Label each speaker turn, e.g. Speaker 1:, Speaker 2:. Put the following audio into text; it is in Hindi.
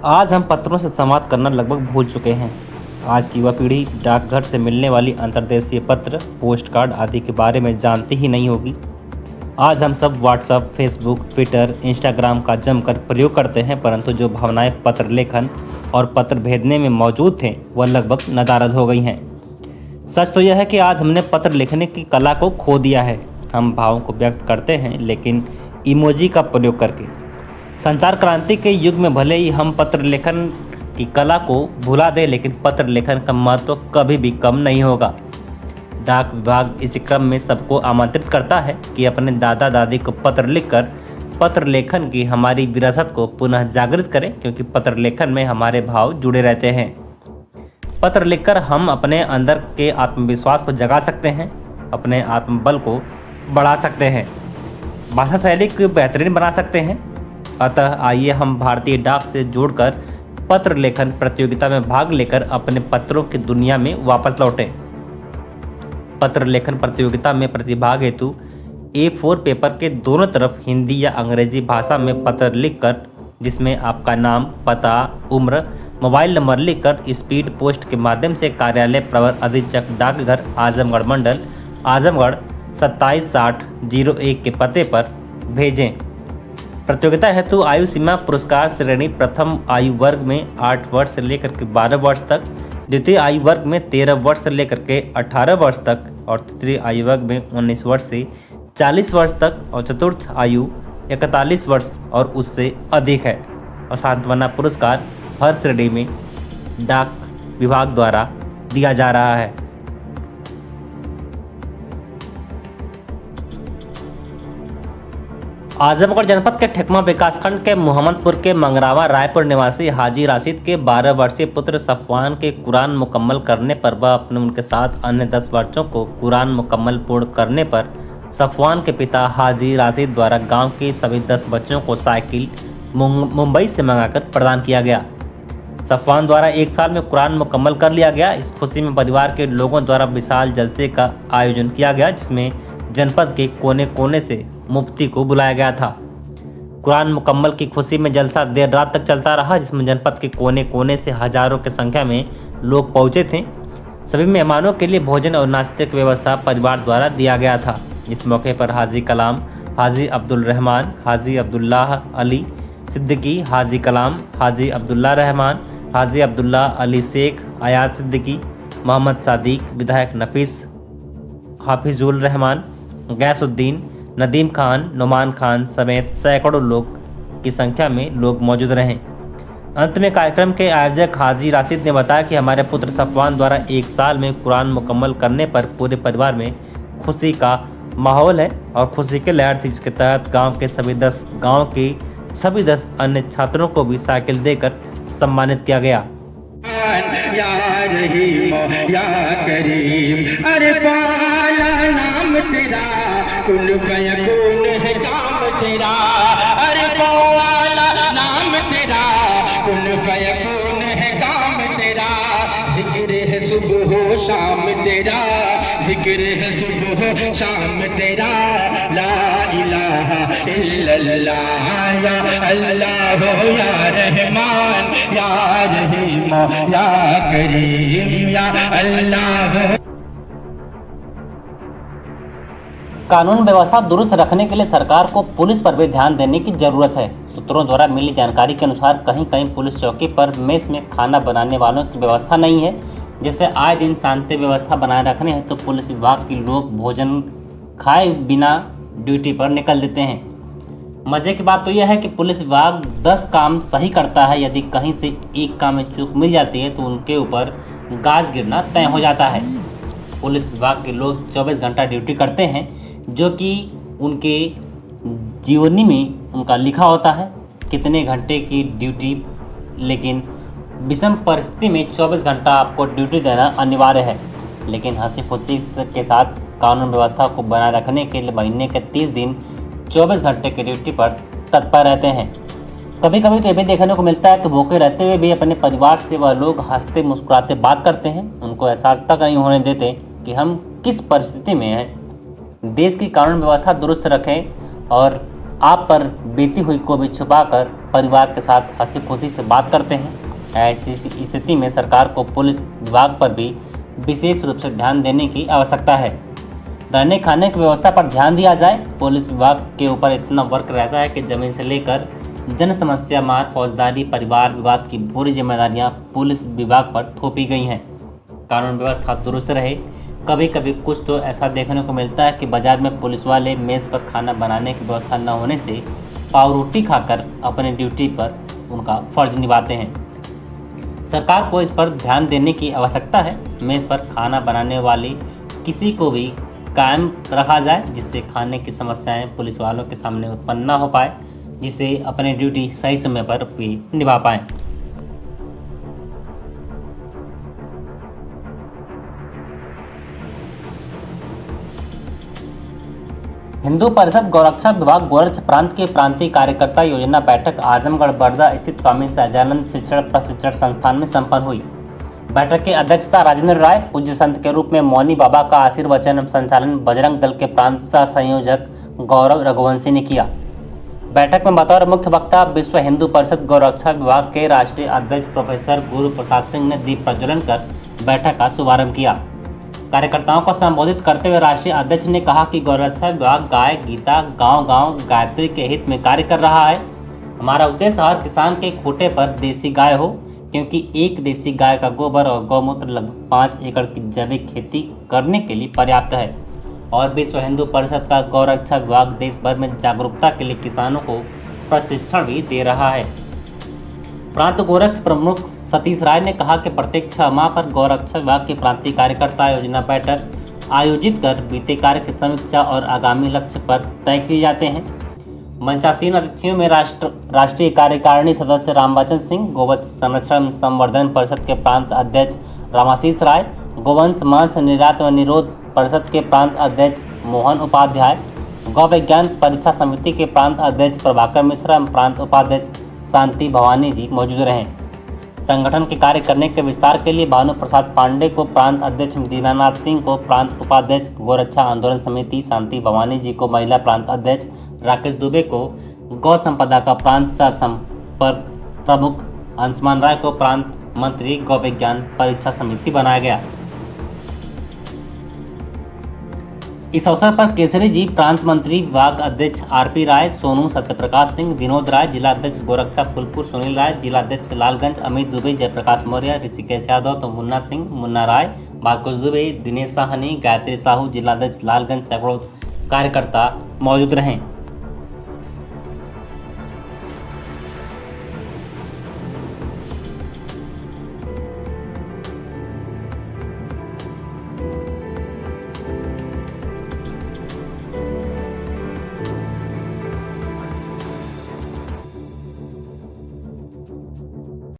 Speaker 1: आज हम पत्रों से संवाद करना लगभग भूल चुके हैं। आज की युवा पीढ़ी डाकघर से मिलने वाली अंतर्देशीय पत्र, पोस्ट कार्ड आदि के बारे में जानती ही नहीं होगी। आज हम सब व्हाट्सएप, फेसबुक, ट्विटर, इंस्टाग्राम का जमकर प्रयोग करते हैं, परंतु जो भावनाएं पत्र लेखन और पत्र भेजने में मौजूद थे वह लगभग नदारद हो गई हैं। सच तो यह है कि आज हमने पत्र लिखने की कला को खो दिया है। हम भावों को व्यक्त करते हैं, लेकिन इमोजी का प्रयोग करके। संचार क्रांति के युग में भले ही हम पत्र लेखन की कला को भुला दें, लेकिन पत्र लेखन का महत्व कभी भी कम नहीं होगा। डाक विभाग इसी क्रम में सबको आमंत्रित करता है कि अपने दादा दादी को पत्र लिखकर पत्र लेखन की हमारी विरासत को पुनः जागृत करें, क्योंकि पत्र लेखन में हमारे भाव जुड़े रहते हैं। पत्र लिखकर हम अपने अंदर के आत्मविश्वास को जगा सकते हैं, अपने आत्मबल को बढ़ा सकते हैं, भाषा शैली को बेहतरीन बना सकते हैं। अतः आइए हम भारतीय डाक से जुड़कर पत्र लेखन प्रतियोगिता में भाग लेकर अपने पत्रों की दुनिया में वापस लौटें। पत्र लेखन प्रतियोगिता में प्रतिभाग हेतु A4 पेपर के दोनों तरफ हिंदी या अंग्रेजी भाषा में पत्र लिखकर, जिसमें आपका नाम, पता, उम्र, मोबाइल नंबर लिखकर स्पीड पोस्ट के माध्यम से कार्यालय प्रवर अधीक्षक डाकघर आजमगढ़ मंडल आजमगढ़ 276001 के पते पर भेजें। प्रतियोगिता हेतु आयु सीमा पुरस्कार श्रेणी प्रथम आयु वर्ग में 8 वर्ष से लेकर के 12 वर्ष तक, द्वितीय आयु वर्ग में 13 वर्ष से लेकर के 18 वर्ष तक और तृतीय आयु वर्ग में 19 वर्ष से 40 वर्ष तक और चतुर्थ आयु 41 वर्ष और उससे अधिक है। और सांत्वना पुरस्कार हर श्रेणी में डाक विभाग द्वारा दिया जा रहा है। आजमगढ़ जनपद के ठेकमा विकासखंड के मोहम्मदपुर के मंगरावा रायपुर निवासी हाजी राशिद के 12 वर्षीय पुत्र सफवान के कुरान मुकम्मल करने पर व अपने उनके साथ अन्य 10 बच्चों को कुरान मुकम्मल पूर्ण करने पर सफवान के पिता हाजी राशिद द्वारा गांव के सभी 10 बच्चों को साइकिल मुंबई से मंगाकर प्रदान किया गया। सफवान द्वारा 1 साल में कुरान मुकम्मल कर लिया गया। इस खुशी में परिवार के लोगों द्वारा विशाल जलसे का आयोजन किया गया, जिसमें जनपद के कोने कोने से मुफ्ती को बुलाया गया था। कुरान मुकम्मल की खुशी में जलसा देर रात तक चलता रहा, जिसमें जनपद के कोने कोने से हजारों की संख्या में लोग पहुंचे थे। सभी मेहमानों के लिए भोजन और नाश्ते की व्यवस्था परिवार द्वारा दिया गया था। इस मौके पर हाजी कलाम, हाजी अब्दुल रहमान, हाजी अब्दुल्लाह अली सिद्दीकी, हाजी कलाम, हाजी अब्दुल्ला रहमान, हाजी अब्दुल्ला अली शेख, अयाज सिद्दीकी, मोहम्मद सादिक, विधायक नफीस हाफिजुल रहमान, गैसुद्दीन, नदीम खान, नुमान खान समेत सैकड़ों लोग की संख्या में लोग मौजूद रहे। अंत में कार्यक्रम के आयोजक हाजी राशिद ने बताया कि हमारे पुत्र सफवान द्वारा 1 साल में कुरान मुकम्मल करने पर पूरे परिवार में खुशी का माहौल है और खुशी के लहर थी, जिसके तहत गांव के सभी 10 अन्य छात्रों को भी साइकिल देकर सम्मानित किया गया।
Speaker 2: या रहीम या करीम, अरे पाला नाम तेरा, कुल फयकून है काम तेरा, अरे पाला नाम तेरा, कुल फयकून है काम तेरा, जिक्र है सुबह हो शाम तेरा, जिक्र है सुबह हो शाम तेरा, ला इलाहा इल्लल्लाह या अल्लाह या रहमान या रहीम या करीम या अल्लाह।
Speaker 1: कानून व्यवस्था दुरुस्त रखने के लिए सरकार को पुलिस पर भी ध्यान देने की जरूरत है। सूत्रों द्वारा मिली जानकारी के अनुसार कहीं कहीं पुलिस चौकी पर मेस में खाना बनाने वालों की व्यवस्था नहीं है, जिससे आए दिन शांति व्यवस्था बनाए रखने हेतु तो पुलिस विभाग के लोग भोजन खाए बिना ड्यूटी पर निकल देते हैं। मजे की बात तो यह है कि पुलिस विभाग 10 काम सही करता है, यदि कहीं से एक काम में चूक मिल जाती है तो उनके ऊपर गाज गिरना तय हो जाता है। पुलिस विभाग के लोग 24 घंटा ड्यूटी करते हैं, जो कि उनके जीवनी में उनका लिखा होता है कितने घंटे की ड्यूटी, लेकिन विषम परिस्थिति में 24 घंटा आपको ड्यूटी देना अनिवार्य है। लेकिन हंसी खुशी के साथ कानून व्यवस्था को बनाए रखने के लिए महीने के 30 दिन 24 घंटे की ड्यूटी पर तत्पर रहते हैं। कभी कभी तो ये भी देखने को मिलता है कि भूखे रहते हुए भी अपने परिवार से वह लोग हंसते मुस्कुराते बात करते हैं। उनको एहसास तक नहीं होने देते कि हम किस परिस्थिति में हैं। देश की कानून व्यवस्था दुरुस्त रखें और आप पर बीती हुई को भी छुपाकर परिवार के साथ हंसी खुशी से बात करते हैं। ऐसी स्थिति में सरकार को पुलिस विभाग पर भी विशेष रूप से ध्यान देने की आवश्यकता है। रहने खाने की व्यवस्था पर ध्यान दिया जाए। पुलिस विभाग के ऊपर इतना वर्क रहता है कि जमीन से लेकर जन समस्या, मार, फौजदारी, परिवार विवाद की पूरी जिम्मेदारियां पुलिस विभाग पर थोपी गई हैं। कानून व्यवस्था दुरुस्त रहे। कभी कभी कुछ तो ऐसा देखने को मिलता है कि बाजार में पुलिस वाले मेज़ पर खाना बनाने की व्यवस्था न होने से पाव रोटी खाकर अपनी ड्यूटी पर उनका फर्ज निभाते हैं। सरकार को इस पर ध्यान देने की आवश्यकता है। मेज़ पर खाना बनाने वाली किसी को भी कायम रखा जाए, जिससे खाने की समस्याएं पुलिस वालों के सामने उत्पन्न न हो पाए, जिससे अपनी ड्यूटी सही समय पर भी निभा पाएं। हिंदू परिषद गौरक्षा विभाग गोरक्ष प्रांत के प्रांतीय कार्यकर्ता योजना बैठक आजमगढ़ बर्दा स्थित स्वामी सहजानंद शिक्षण प्रशिक्षण संस्थान में संपन्न हुई। बैठक की अध्यक्षता राजेंद्र राय पूज्य संत के रूप में मौनी बाबा का आशीर्वचन संचालन बजरंग दल के प्रांत सह संयोजक गौरव रघुवंशी ने किया। बैठक में बतौर मुख्य वक्ता विश्व हिंदू परिषद गौरक्षा विभाग के राष्ट्रीय अध्यक्ष प्रोफेसर गुरु प्रसाद सिंह ने दीप प्रज्वलन कर बैठक का शुभारंभ किया। कार्यकर्ताओं को संबोधित करते हुए राष्ट्रीय अध्यक्ष ने कहा कि गौरक्षा विभाग गाय गीता गांव-गांव गायत्री के हित में कार्य कर रहा है। हमारा उद्देश्य हर किसान के खूंटे पर देसी गाय हो, क्योंकि एक देसी गाय का गोबर और गौमूत्र लगभग 5 एकड़ की जैविक खेती करने के लिए पर्याप्त है। और विश्व हिंदू परिषद का गौरक्षा विभाग देश भर में जागरूकता के लिए किसानों को प्रशिक्षण भी दे रहा है। प्रांत गोरक्ष प्रमुख सतीश राय ने कहा कि प्रत्येक 6 माह पर गौरक्षा विभाग के प्रांतीय कार्यकर्ता योजना बैठक आयोजित कर बीते कार्य की समीक्षा और आगामी लक्ष्य पर तय किए जाते हैं। मंचासीन अतिथियों में राष्ट्रीय कार्यकारिणी सदस्य रामवचन सिंह, गोवंश संरक्षण संवर्धन परिषद के प्रांत अध्यक्ष रामाशीष राय, गोवंश मांस निर्यात व निरोध परिषद के प्रांत अध्यक्ष मोहन उपाध्याय, गौ विज्ञान परीक्षा समिति के प्रांत अध्यक्ष प्रभाकर मिश्रा, प्रांत उपाध्यक्ष शांति भवानी जी मौजूद रहे। संगठन के कार्य करने के विस्तार के लिए भानु प्रसाद पांडे को प्रांत अध्यक्ष, दीनानाथ सिंह को प्रांत उपाध्यक्ष, गोरक्षा आंदोलन समिति शांति भवानी जी को महिला प्रांत अध्यक्ष, राकेश दुबे को गौ संपदा का प्रांत सह संपर्क प्रमुख, अंशुमान राय को प्रांत मंत्री गौ विज्ञान परीक्षा समिति बनाया गया। इस अवसर पर केसरी जी, प्रांत मंत्री विभाग अध्यक्ष आरपी राय, सोनू सत्यप्रकाश सिंह, विनोद राय, जिलाध्यक्ष गोरक्षा फूलपुर सुनील राय, जिलाध्यक्ष लालगंज अमित दुबे, जयप्रकाश मौर्य, ऋषिकेश यादव तो मुन्ना सिंह, मुन्ना राय, मार्कुस दुबे, दिनेश साहनी, गायत्री साहू, जिलाध्यक्ष लालगंज, सैकड़ों कार्यकर्ता मौजूद रहे।